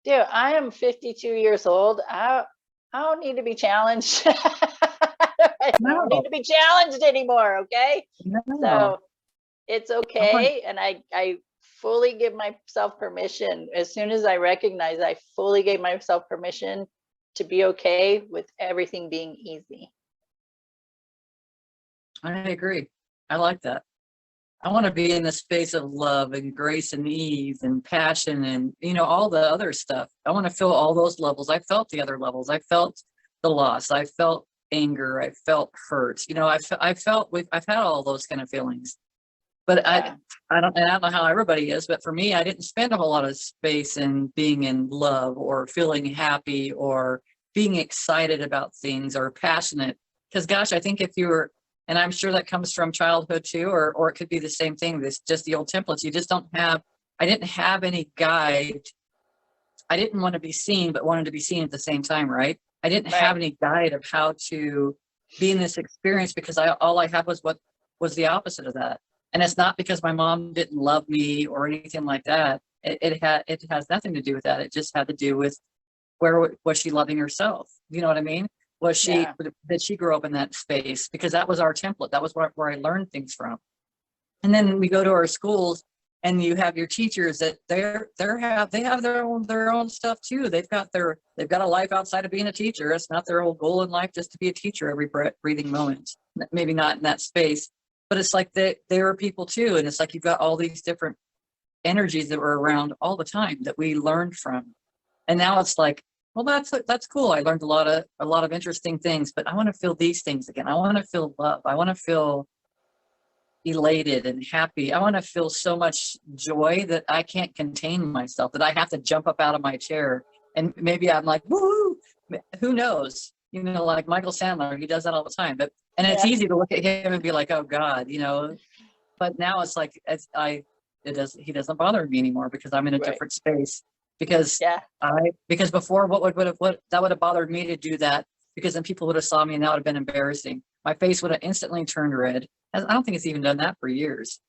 dude, I am 52 years old. I don't need to be challenged. I don't need to be challenged anymore. Okay. No. So it's okay. And I fully give myself permission. As soon as I recognize, I fully gave myself permission to be okay with everything being easy. I agree. I like that. I want to be in the space of love and grace and ease and passion and, all the other stuff. I want to feel all those levels. I felt the other levels. I felt the loss. I felt anger. I felt hurt. I've had all those kind of feelings. But I don't know how everybody is, but for me, I didn't spend a whole lot of space in being in love or feeling happy or being excited about things or passionate. Because gosh, I think if you were, and I'm sure that comes from childhood too, or it could be the same thing. This just the old templates. You just don't have. I didn't have any guide. I didn't want to be seen, but wanted to be seen at the same time, right? I didn't have any guide of how to be in this experience because all I had was what was the opposite of that. And it's not because my mom didn't love me or anything like that. It has nothing to do with that. It just had to do with where was she loving herself? You know what I mean? Did she grow up in that space? Because that was our template. That was where I learned things from. And then we go to our schools and you have your teachers that they have their own stuff too. They've got a life outside of being a teacher. It's not their whole goal in life just to be a teacher every breathing moment. Maybe not in that space. But it's like they are people too. And it's like you've got all these different energies that were around all the time that we learned from. And now it's like, well, that's cool. I learned a lot of interesting things, but I want to feel these things again. I want to feel love. I want to feel elated and happy. I want to feel so much joy that I can't contain myself, that I have to jump up out of my chair. And maybe I'm like, woo, who knows? Like Michael Sandler, he does that all the time. And it's easy to look at him and be like, oh God, but now it's like, he doesn't bother me anymore because I'm in a different space. Because before what that would have bothered me to do that, because then people would have saw me and that would have been embarrassing. My face would have instantly turned red. I don't think it's even done that for years.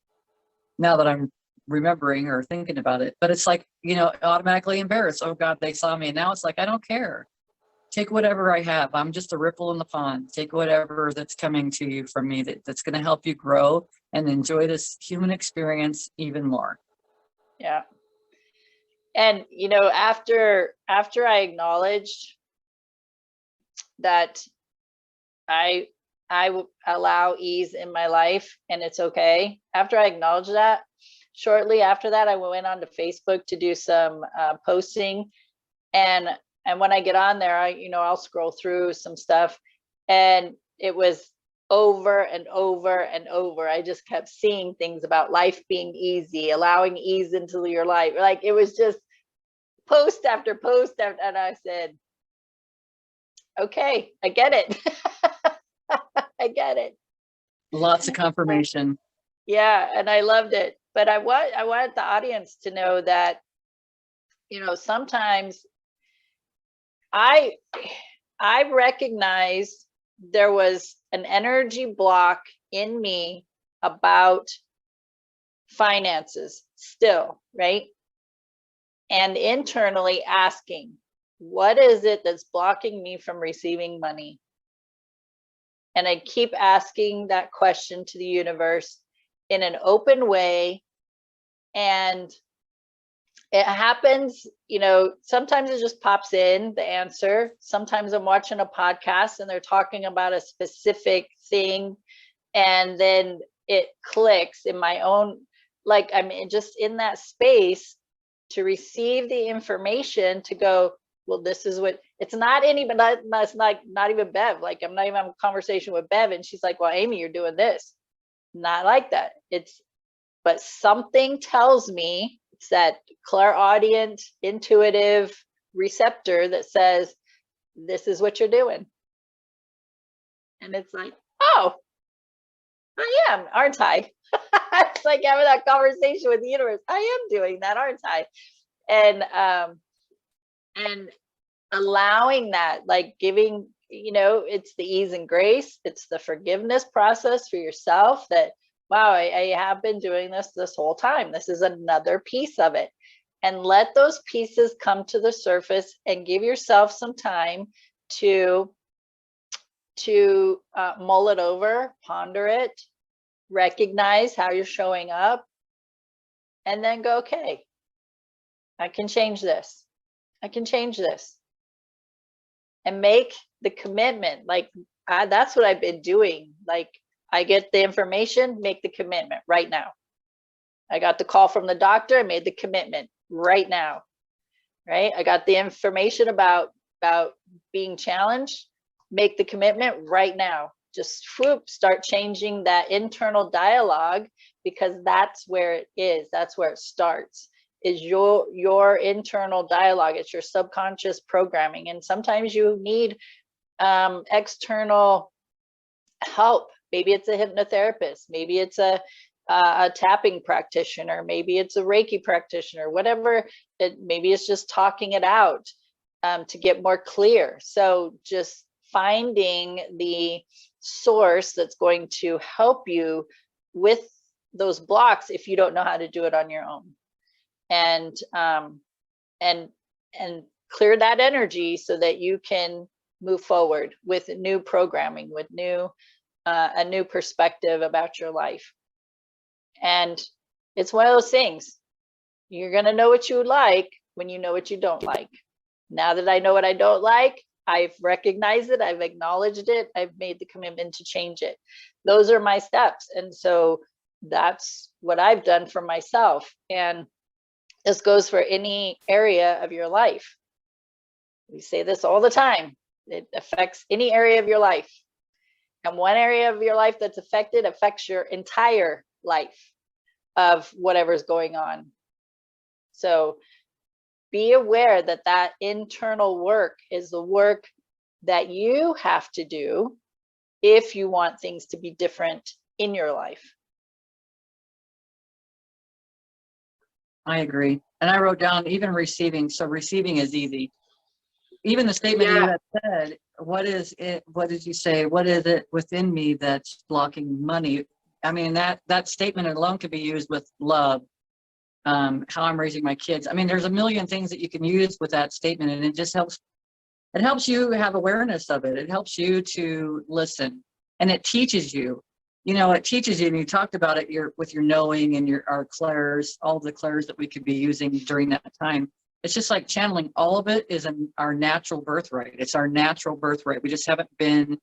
Now that I'm remembering or thinking about it, but it's like, automatically embarrassed. Oh God, they saw me. And now it's like, I don't care. take whatever I have. I'm just a ripple in the pond. Take whatever that's coming to you from me that's going to help you grow and enjoy this human experience even more. Yeah. And, after I acknowledged that I allow ease in my life and it's okay. After I acknowledged that, shortly after that, I went on to Facebook to do some posting, and when I get on there, I'll scroll through some stuff, and it was over and over and over. I just kept seeing things about life being easy, allowing ease into your life. Like, it was just post after post after, and I said, okay, I get it. I get it. Lots of confirmation. Yeah, and I loved it. But I want the audience to know that, sometimes I recognized there was an energy block in me about finances still, right? And internally asking, what is it that's blocking me from receiving money? And I keep asking that question to the universe in an open way. And it happens, sometimes it just pops in, the answer. Sometimes I'm watching a podcast and they're talking about a specific thing, and then it clicks in my own, like I'm just in that space to receive the information to go, well, this is what, it's not anybody, that's not even Bev. Like, I'm not even having a conversation with Bev and she's like, well, Amy, you're doing this. Not like that. But something tells me, it's that clairaudient, intuitive receptor that says, this is what you're doing. And it's like, oh, I am, aren't I? It's like having that conversation with the universe. I am doing that, aren't I? And allowing that, like giving, it's the ease and grace. It's the forgiveness process for yourself that, wow, I have been doing this whole time. This is another piece of it. And let those pieces come to the surface and give yourself some time to mull it over, ponder it, recognize how you're showing up, and then go, okay, I can change this. I can change this. And make the commitment. Like, that's what I've been doing. Like, I get the information, make the commitment right now. I got the call from the doctor, I made the commitment right now. Right? I got the information about being challenged, make the commitment right now. Just start changing that internal dialogue, because that's where it is. That's where it starts, is your internal dialogue. It's your subconscious programming. And sometimes you need external help. Maybe it's a hypnotherapist, maybe it's a tapping practitioner, maybe it's a Reiki practitioner, whatever. Maybe it's just talking it out to get more clear. So just finding the source that's going to help you with those blocks if you don't know how to do it on your own, and clear that energy so that you can move forward with new programming, with a new perspective about your life. And it's one of those things, you're going to know what you like when you know what you don't like. Now that I know what I don't like, I've recognized it, I've acknowledged it, I've made the commitment to change it. Those are my steps. And so that's what I've done for myself. And this goes for any area of your life. We say this all the time. It affects any area of your life. And one area of your life that's affected affects your entire life of whatever's going on. So be aware that that internal work is the work that you have to do if you want things to be different in your life. I agree. And I wrote down even receiving. So receiving is easy. Even the statement you had said, what is it? What did you say? What is it within me that's blocking money? I mean, that statement alone could be used with love, how I'm raising my kids. I mean, there's a million things that you can use with that statement, and it just helps It helps you have awareness of it. It helps you to listen, and it teaches you. It teaches you, and you talked about it with your knowing and our clairs, all the clairs that we could be using during that time. It's just like channeling. All of it is our natural birthright. It's our natural birthright. We just haven't been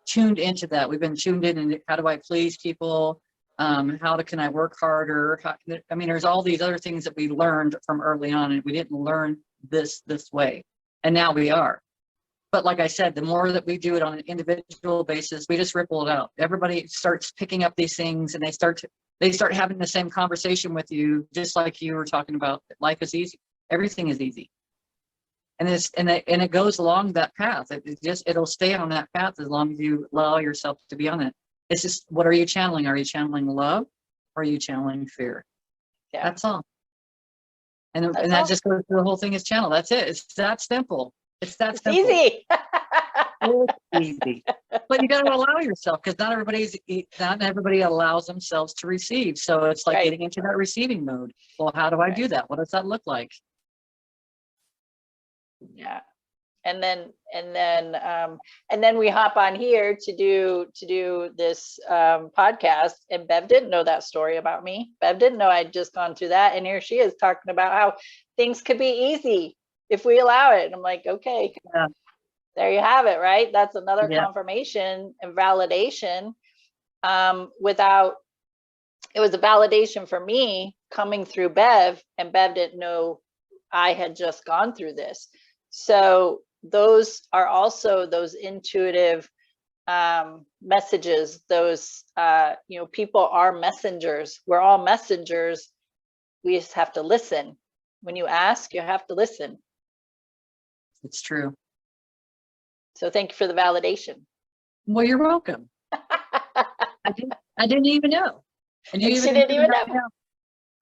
tuned into that. We've been tuned in, and how do I please people? Can I work harder? There's all these other things that we learned from early on, and we didn't learn this way, and now we are. But like I said, the more that we do it on an individual basis, we just ripple it out. Everybody starts picking up these things, and they start having the same conversation with you, just like you were talking about. Life is easy. Everything is easy. And it goes along that path. It'll stay on that path as long as you allow yourself to be on it. It's just, what are you channeling? Are you channeling love, or are you channeling fear? Yeah. That's all. And that just goes through the whole thing is channel. That's it. It's that simple. It's that simple. Easy. It's easy. But you got to allow yourself, because not everybody allows themselves to receive. So it's like getting into that receiving mode. Well, how do I do that? What does that look like? Yeah. And then we hop on here to do this podcast, and Bev didn't know that story about me. Bev didn't know I'd just gone through that, and here she is talking about how things could be easy if we allow it. And I'm like, okay, there you have it, right? That's another confirmation and validation. It was a validation for me coming through Bev, and Bev didn't know I had just gone through this. So those are also those intuitive messages. Those, people are messengers. We're all messengers. We just have to listen. When you ask, you have to listen. It's true. So thank you for the validation. Well, you're welcome. I didn't even know. And she didn't even know.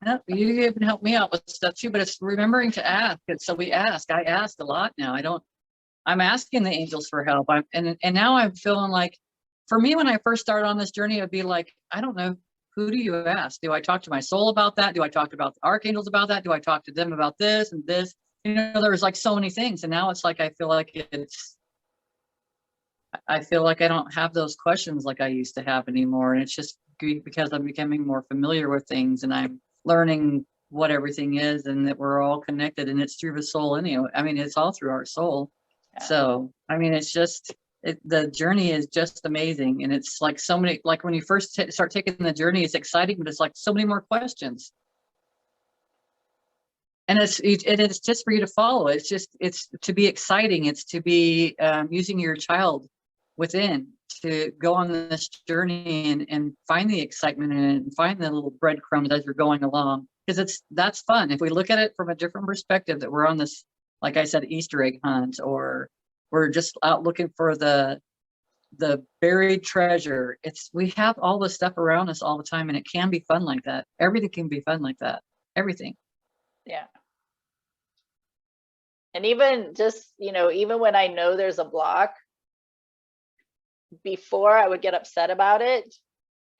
No, you even help me out with stuff too, but it's remembering to ask. And so I asked a lot now. I'm asking the angels for help. And now I'm feeling like, for me, when I first started on this journey, it'd be like, I don't know, who do you ask? Do I talk to my soul about that? Do I talk about the archangels about that? Do I talk to them about this and this? There was like so many things. And now it's like, I feel like I don't have those questions like I used to have anymore. And it's just because I'm becoming more familiar with things, and I'm learning what everything is, and that we're all connected, and it's through the soul anyway. It's all through our soul. Yeah. So, it's just, the journey is just amazing. And it's like so many, like when you first start taking the journey, it's exciting, but it's like so many more questions. And it's just for you to follow. It's to be exciting. It's to be using your child within to go on this journey and find the excitement in it, and find the little breadcrumbs as you're going along, because that's fun. If we look at it from a different perspective, that we're on this, like I said, Easter egg hunt, or we're just out looking for the buried treasure. We have all this stuff around us all the time, and it can be fun like that. Everything can be fun like that. Everything. Yeah. And even just, even when I know there's a block, before I would get upset about it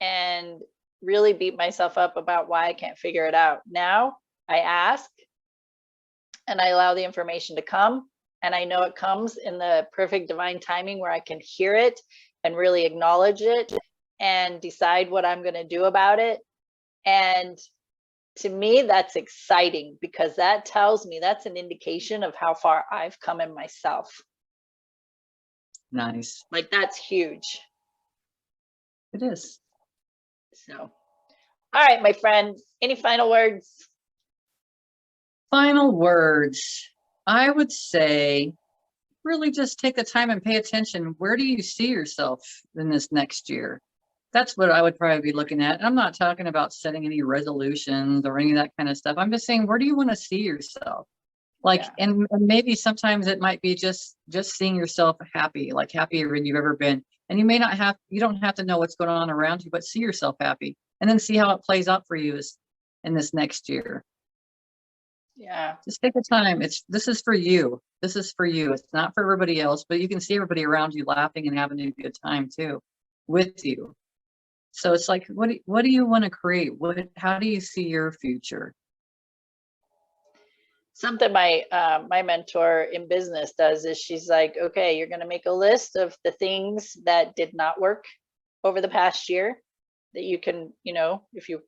and really beat myself up about why I can't figure it out. Now I ask, and I allow the information to come, and I know it comes in the perfect divine timing where I can hear it and really acknowledge it and decide what I'm going to do about it. And to me, that's exciting, because that tells me, that's an indication of how far I've come in myself. Nice. Like, that's huge. It is. So, all right, my friend, any final words? Final words. I would say, really just take the time and pay attention. Where do you see yourself in this next year? That's what I would probably be looking at. And I'm not talking about setting any resolutions or any of that kind of stuff. I'm just saying, where do you want to see yourself? Like, yeah. and maybe sometimes it might be just seeing yourself happy, like happier than you've ever been. And you don't have to know what's going on around you, but see yourself happy, and then see how it plays out for you in this next year. Yeah. Just take the time. This is for you. This is for you. It's not for everybody else, but you can see everybody around you laughing and having a good time too with you. So it's like, what do you want to create? How do you see your future? something my mentor in business does is she's like, okay, you're going to make a list of the things that did not work over the past year that you can, if you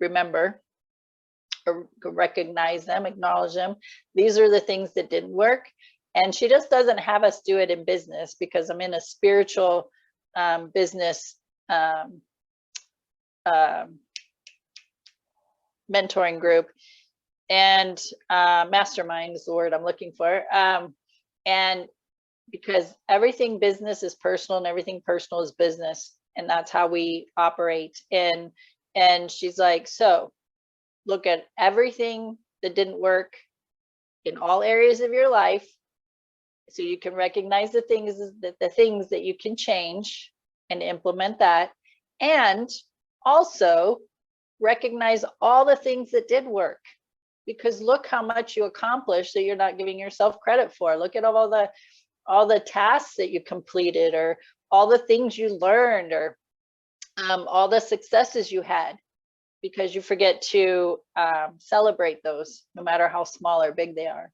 remember or recognize them, acknowledge them. These are the things that didn't work. And she just doesn't have us do it in business, because I'm in a spiritual business mentoring group, and mastermind is the word I'm looking for. And because everything business is personal and everything personal is business, and that's how we operate. And she's like, so look at everything that didn't work in all areas of your life, so you can recognize the things that you can change and implement that, and also recognize all the things that did work, because look how much you accomplished that you're not giving yourself credit for. Look at all the tasks that you completed, or all the things you learned, or all the successes you had, because you forget to celebrate those, no matter how small or big they are.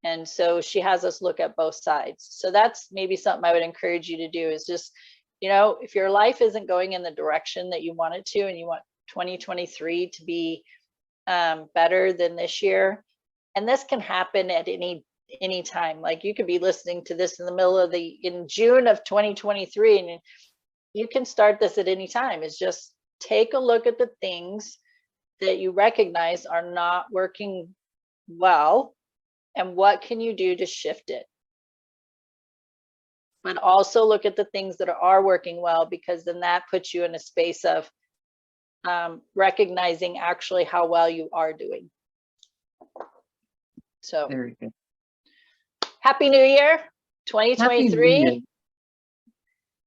And so she has us look at both sides. So that's maybe something I would encourage you to do, is just, if your life isn't going in the direction that you want it to, and you want 2023 to be better than this year, and this can happen at any time. Like, you could be listening to this in the middle of in June of 2023, and you can start this at any time. Is just take a look at the things that you recognize are not working well, and what can you do to shift it. But also look at the things that are working well, because then that puts you in a space of recognizing actually how well you are doing. So Very good. Happy New Year, 2023. Happy New Year.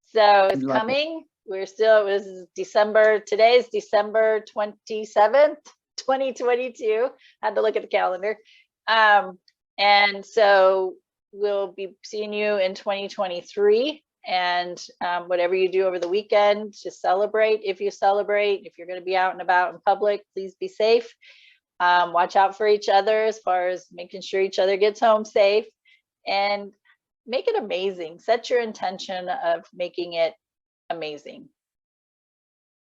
So it's Love it. coming. It was December. Today is December 27th, 2022. Had to look at the calendar. And so we'll be seeing you in 2023. And whatever you do over the weekend, just celebrate. If you celebrate, if you're going to be out and about in public, please be safe. Watch out for each other, as far as making sure each other gets home safe, and make it amazing. Set your intention of making it amazing.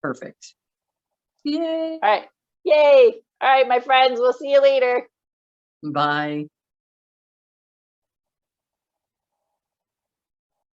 Perfect. Yay. All right. Yay. All right, my friends, we'll see you later. Bye.